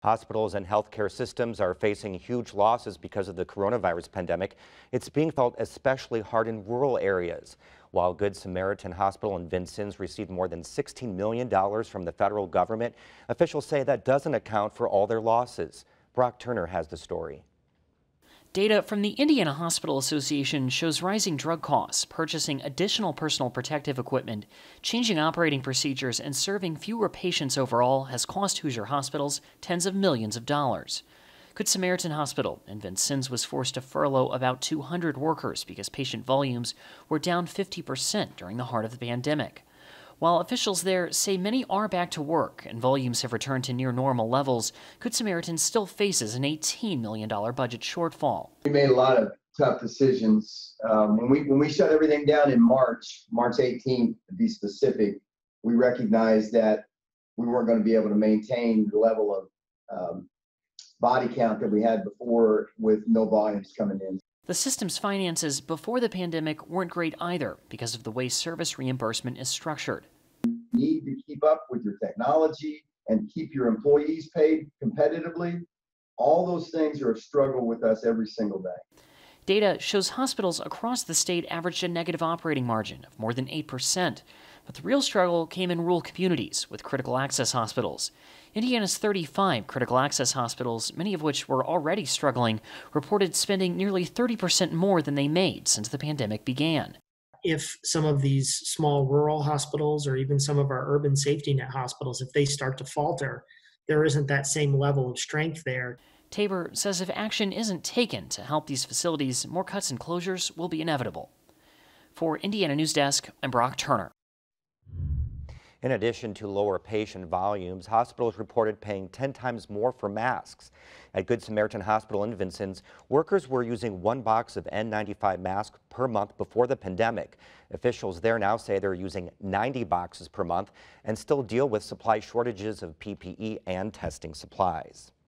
Hospitals and healthcare systems are facing huge losses because of the coronavirus pandemic. It's being felt especially hard in rural areas. While Good Samaritan Hospital in Vincennes received more than $16 million from the federal government, officials say that doesn't account for all their losses. Brock Turner has the story. Data from the Indiana Hospital Association shows rising drug costs, purchasing additional personal protective equipment, changing operating procedures, and serving fewer patients overall has cost Hoosier hospitals tens of millions of dollars. Good Samaritan Hospital in Vincennes was forced to furlough about 200 workers because patient volumes were down 50% during the heart of the pandemic. While officials there say many are back to work and volumes have returned to near normal levels, Good Samaritan still faces an $18 million budget shortfall. We made a lot of tough decisions. When we shut everything down in March 18th, to be specific, we recognized that we weren't going to be able to maintain the level of body count that we had before with no volumes coming in. The system's finances before the pandemic weren't great either because of the way service reimbursement is structured. You need to keep up with your technology and keep your employees paid competitively. All those things are a struggle with us every single day. Data shows hospitals across the state averaged a negative operating margin of more than 8%. But the real struggle came in rural communities with critical access hospitals. Indiana's 35 critical access hospitals, many of which were already struggling, reported spending nearly 30% more than they made since the pandemic began. If some of these small rural hospitals or even some of our urban safety net hospitals, if they start to falter, there isn't that same level of strength there. Tabor says if action isn't taken to help these facilities, more cuts and closures will be inevitable. For Indiana Newsdesk, I'm Brock Turner. In addition to lower patient volumes, hospitals reported paying 10 times more for masks. At Good Samaritan Hospital in Vincennes, workers were using one box of N95 masks per month before the pandemic. Officials there now say they're using 90 boxes per month and still deal with supply shortages of PPE and testing supplies.